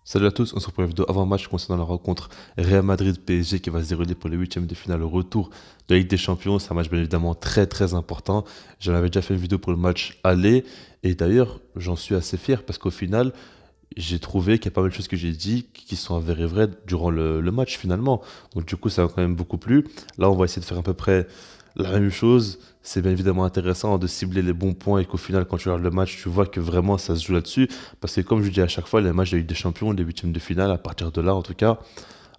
Salut à tous, on se retrouve pour une vidéo avant-match concernant la rencontre Real Madrid-PSG qui va se dérouler pour les huitièmes de finale, le retour de la Ligue des Champions. C'est un match bien évidemment très très important. J'en avais déjà fait une vidéo pour le match aller et d'ailleurs j'en suis assez fier parce qu'au final j'ai trouvé qu'il y a pas mal de choses que j'ai dit qui sont avérées vraies durant le match finalement. Donc du coup ça m'a quand même beaucoup plu. Là on va essayer de faire à peu près la même chose. C'est bien évidemment intéressant de cibler les bons points et qu'au final quand tu regardes le match tu vois que vraiment ça se joue là-dessus. Parce que comme je dis à chaque fois, les matchs de Ligue des Champions, les huitièmes de finale, à partir de là en tout cas,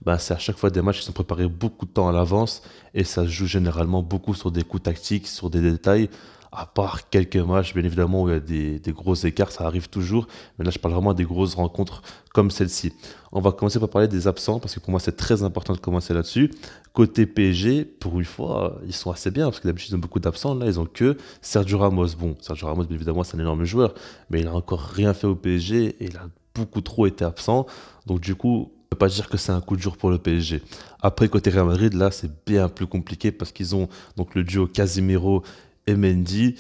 bah, c'est à chaque fois des matchs qui sont préparés beaucoup de temps à l'avance et ça se joue généralement beaucoup sur des coups tactiques, sur des détails. À part quelques matchs, bien évidemment, où il y a des gros écarts, ça arrive toujours. Mais là, je parle vraiment des grosses rencontres comme celle-ci. On va commencer par parler des absents, parce que pour moi, c'est très important de commencer là-dessus. Côté PSG, pour une fois, ils sont assez bien, parce que d'habitude, ils ont beaucoup d'absents. Là, ils ont que Sergio Ramos. Bon, Sergio Ramos, bien évidemment, c'est un énorme joueur, mais il a encore rien fait au PSG et il a beaucoup trop été absent. Donc, du coup, peut pas dire que c'est un coup dur pour le PSG. Après, côté Real Madrid, là, c'est bien plus compliqué parce qu'ils ont donc le duo Casemiro et Mendy.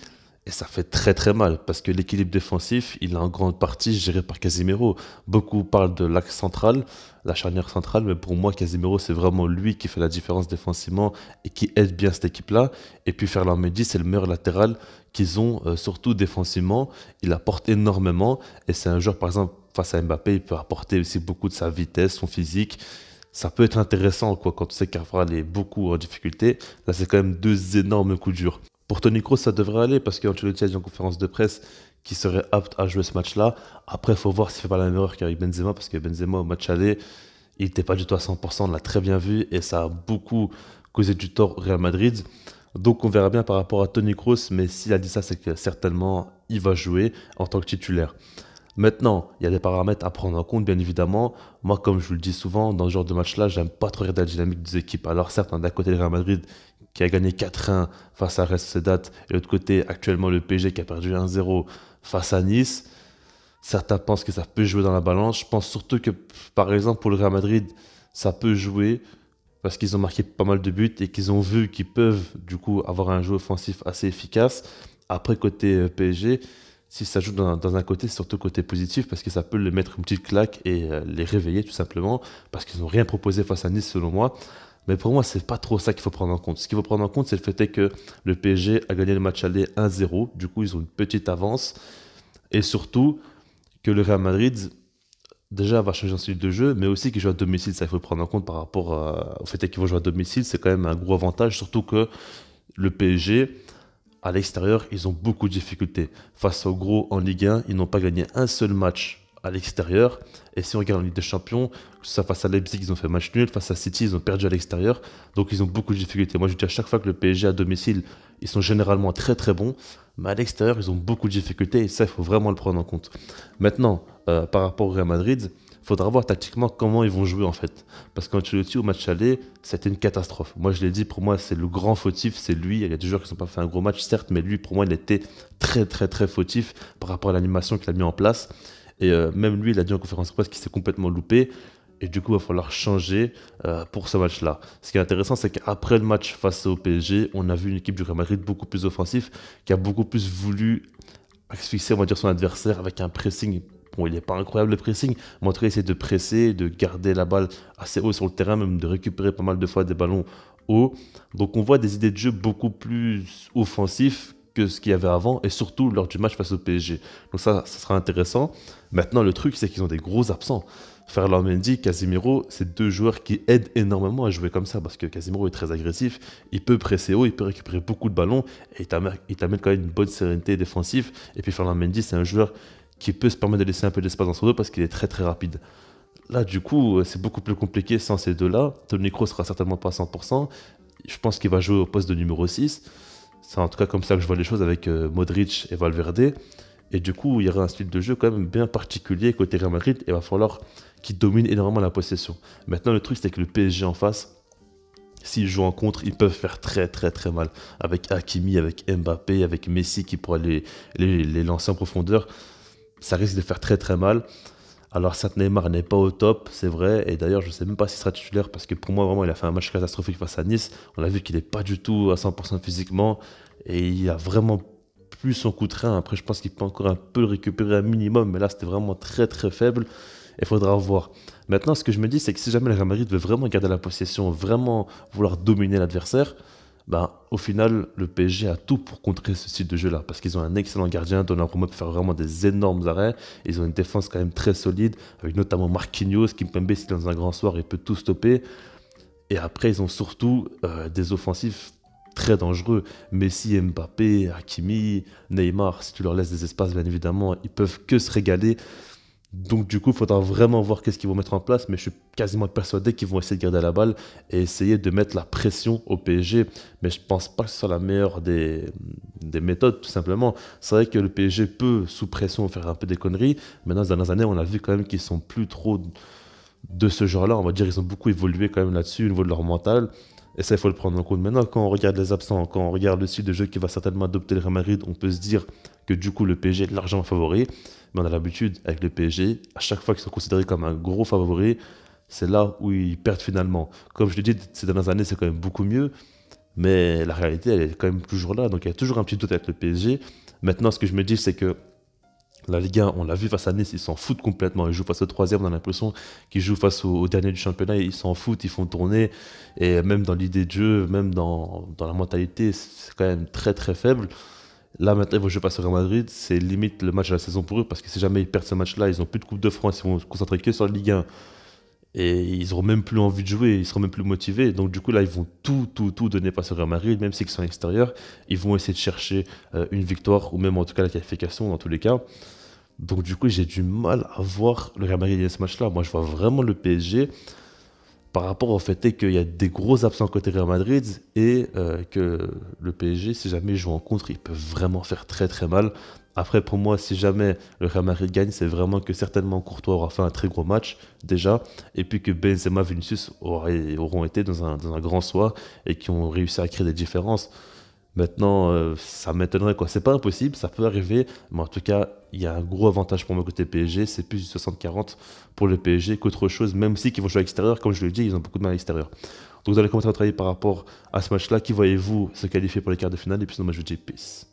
Et ça fait très très mal parce que l'équilibre défensif, il est en grande partie géré par Casemiro. Beaucoup parlent de l'axe central, la charnière centrale, mais pour moi, Casemiro, c'est vraiment lui qui fait la différence défensivement et qui aide bien cette équipe-là. Et puis Ferland Mendy, c'est le meilleur latéral qu'ils ont, surtout défensivement. Il apporte énormément et c'est un joueur, par exemple, face à Mbappé, il peut apporter aussi beaucoup de sa vitesse, son physique. Ça peut être intéressant quoi, quand tu sais qu'Arval est beaucoup en difficulté. Là, c'est quand même deux énormes coups durs. Pour Toni Kroos, ça devrait aller parce qu'Ancelotti a dit en conférence de presse qu'il serait apte à jouer ce match-là. Après, il faut voir s'il ne fait pas la même erreur qu'avec Benzema parce que Benzema, au match aller, il n'était pas du tout à 100%, on l'a très bien vu et ça a beaucoup causé du tort au Real Madrid. Donc on verra bien par rapport à Toni Kroos, mais s'il a dit ça, c'est que certainement il va jouer en tant que titulaire. Maintenant, il y a des paramètres à prendre en compte, bien évidemment. Moi, comme je vous le dis souvent, dans ce genre de match-là, j'aime pas trop regarder la dynamique des équipes. Alors certes, on a d'un côté le Real Madrid qui a gagné 4-1 face à Real Sociedad, et de l'autre côté, actuellement, le PSG qui a perdu 1-0 face à Nice. Certains pensent que ça peut jouer dans la balance. Je pense surtout que, par exemple, pour le Real Madrid, ça peut jouer parce qu'ils ont marqué pas mal de buts et qu'ils ont vu qu'ils peuvent, du coup, avoir un jeu offensif assez efficace. Après, côté PSG, si ça joue dans un côté, c'est surtout côté positif parce que ça peut les mettre une petite claque et les réveiller tout simplement parce qu'ils n'ont rien proposé face à Nice selon moi. Mais pour moi, c'est pas trop ça qu'il faut prendre en compte. Ce qu'il faut prendre en compte, c'est le fait est que le PSG a gagné le match aller 1-0. Du coup, ils ont une petite avance. Et surtout, que le Real Madrid, déjà, va changer son style de jeu, mais aussi qu'il joue à domicile. Ça, il faut le prendre en compte par rapport au fait qu'ils vont jouer à domicile. C'est quand même un gros avantage, surtout que le PSG, à l'extérieur, ils ont beaucoup de difficultés. Face aux gros en Ligue 1, ils n'ont pas gagné un seul match à l'extérieur. Et si on regarde en Ligue des Champions, que ce soit face à Leipzig, ils ont fait match nul. Face à City, ils ont perdu à l'extérieur. Donc ils ont beaucoup de difficultés. Moi, je dis à chaque fois que le PSG à domicile, ils sont généralement très très bons. Mais à l'extérieur, ils ont beaucoup de difficultés. Et ça, il faut vraiment le prendre en compte. Maintenant, par rapport au Real Madrid, il faudra voir tactiquement comment ils vont jouer en fait. Parce qu'Ancelotti au match aller, c'était une catastrophe. Moi je l'ai dit, pour moi c'est le grand fautif, c'est lui. Il y a des joueurs qui n'ont pas fait un gros match certes, mais lui pour moi il était très très très fautif par rapport à l'animation qu'il a mis en place. Et même lui il a dit en conférence de presse qu'il s'est complètement loupé. Et du coup, il va falloir changer pour ce match-là. Ce qui est intéressant, c'est qu'après le match face au PSG, on a vu une équipe du Real Madrid beaucoup plus offensive, qui a beaucoup plus voulu asphyxier, on va dire, son adversaire avec un pressing. Bon, il n'est pas incroyable le pressing, mais en tout cas, il essaie de presser, de garder la balle assez haut sur le terrain, même de récupérer pas mal de fois des ballons hauts. Donc, on voit des idées de jeu beaucoup plus offensifs que ce qu'il y avait avant, et surtout lors du match face au PSG. Donc, ça sera intéressant. Maintenant, le truc, c'est qu'ils ont des gros absents. Ferland Mendy, Casemiro, c'est deux joueurs qui aident énormément à jouer comme ça parce que Casemiro est très agressif, il peut presser haut, il peut récupérer beaucoup de ballons et il t'amène quand même une bonne sérénité défensive. Et puis Ferland Mendy, c'est un joueur qui peut se permettre de laisser un peu d'espace dans son dos parce qu'il est très très rapide. Là, du coup, c'est beaucoup plus compliqué sans ces deux-là. Toni Kroos sera certainement pas à 100%. Je pense qu'il va jouer au poste de numéro 6. C'est en tout cas comme ça que je vois les choses avec Modric et Valverde. Et du coup, il y aura un style de jeu quand même bien particulier côté Real Madrid et il va falloir qu'ils dominent énormément la possession. Maintenant, le truc, c'est que le PSG en face, s'ils jouent en contre, ils peuvent faire très très très mal. Avec Hakimi, avec Mbappé, avec Messi qui pourra les lancer en profondeur, ça risque de faire très très mal. Alors certes, Neymar n'est pas au top, c'est vrai, et d'ailleurs je ne sais même pas s'il sera titulaire parce que pour moi vraiment il a fait un match catastrophique face à Nice. On a vu qu'il n'est pas du tout à 100% physiquement et il a vraiment plus son coup de rein. Après je pense qu'il peut encore un peu le récupérer un minimum, mais là c'était vraiment très très faible. Il faudra voir. Maintenant, ce que je me dis, c'est que si jamais le Real Madrid veut vraiment garder la possession, vraiment vouloir dominer l'adversaire, ben, au final, le PSG a tout pour contrer ce style de jeu-là. Parce qu'ils ont un excellent gardien, Donnarumma peut faire vraiment des énormes arrêts. Ils ont une défense quand même très solide, avec notamment Marquinhos, Kimpembe, s'il est dans un grand soir, il peut tout stopper. Et après, ils ont surtout des offensifs très dangereux. Messi, Mbappé, Hakimi, Neymar, si tu leur laisses des espaces, bien évidemment, ils peuvent que se régaler. Donc du coup, il faudra vraiment voir qu'est-ce qu'ils vont mettre en place, mais je suis quasiment persuadé qu'ils vont essayer de garder la balle et essayer de mettre la pression au PSG. Mais je pense pas que ce soit la meilleure des méthodes, tout simplement. C'est vrai que le PSG peut, sous pression, faire un peu des conneries. Maintenant, ces dernières années, on a vu quand même qu'ils sont plus trop de ce genre-là. On va dire qu'ils ont beaucoup évolué quand même là-dessus, au niveau de leur mental. Et ça, il faut le prendre en compte. Maintenant, quand on regarde les absents, quand on regarde le style de jeu qui va certainement adopter le Real Madrid, on peut se dire que du coup, le PSG est largement favori. Mais on a l'habitude, avec le PSG, à chaque fois qu'ils sont considérés comme un gros favori, c'est là où ils perdent finalement. Comme je l'ai dit, ces dernières années, c'est quand même beaucoup mieux. Mais la réalité, elle est quand même toujours là. Donc il y a toujours un petit doute avec le PSG. Maintenant, ce que je me dis, c'est que la Ligue 1, on l'a vu face à Nice, ils s'en foutent complètement. Ils jouent face au troisième, on a l'impression qu'ils jouent face au dernier du championnat, ils s'en foutent, ils font tourner. Et même dans l'idée de jeu, même dans la mentalité, c'est quand même très très faible. Là maintenant, ils vont jouer face au Real Madrid, c'est limite le match de la saison pour eux, parce que si jamais ils perdent ce match-là, ils n'ont plus de Coupe de France, ils vont se concentrer que sur la Ligue 1. Et ils n'auront même plus envie de jouer, ils seront même plus motivés. Donc du coup là, ils vont tout donner face au Real Madrid, même s'ils sont à l'extérieur. Ils vont essayer de chercher une victoire, ou même en tout cas la qualification dans tous les cas. Donc du coup, j'ai du mal à voir le Real Madrid gagner ce match-là. Moi, je vois vraiment le PSG par rapport au fait qu'il y a des gros absents côté Real Madrid et que le PSG, si jamais il joue en contre, il peut vraiment faire très très mal. Après, pour moi, si jamais le Real Madrid gagne, c'est vraiment que certainement Courtois aura fait un très gros match déjà, et puis que Benzema, Vinicius auront été dans un grand soir et qui ont réussi à créer des différences. Maintenant, ça m'étonnerait quoi. C'est pas impossible, ça peut arriver, mais en tout cas, il y a un gros avantage pour moi côté PSG. C'est plus du 60-40 pour le PSG qu'autre chose, même si qu'ils vont jouer à l'extérieur. Comme je l'ai dit, ils ont beaucoup de mal à l'extérieur. Donc, dans les commentaires, travailler par rapport à ce match-là, qui voyez-vous se qualifier pour les quarts de finale? Et puis, sinon, moi, je vous dis peace.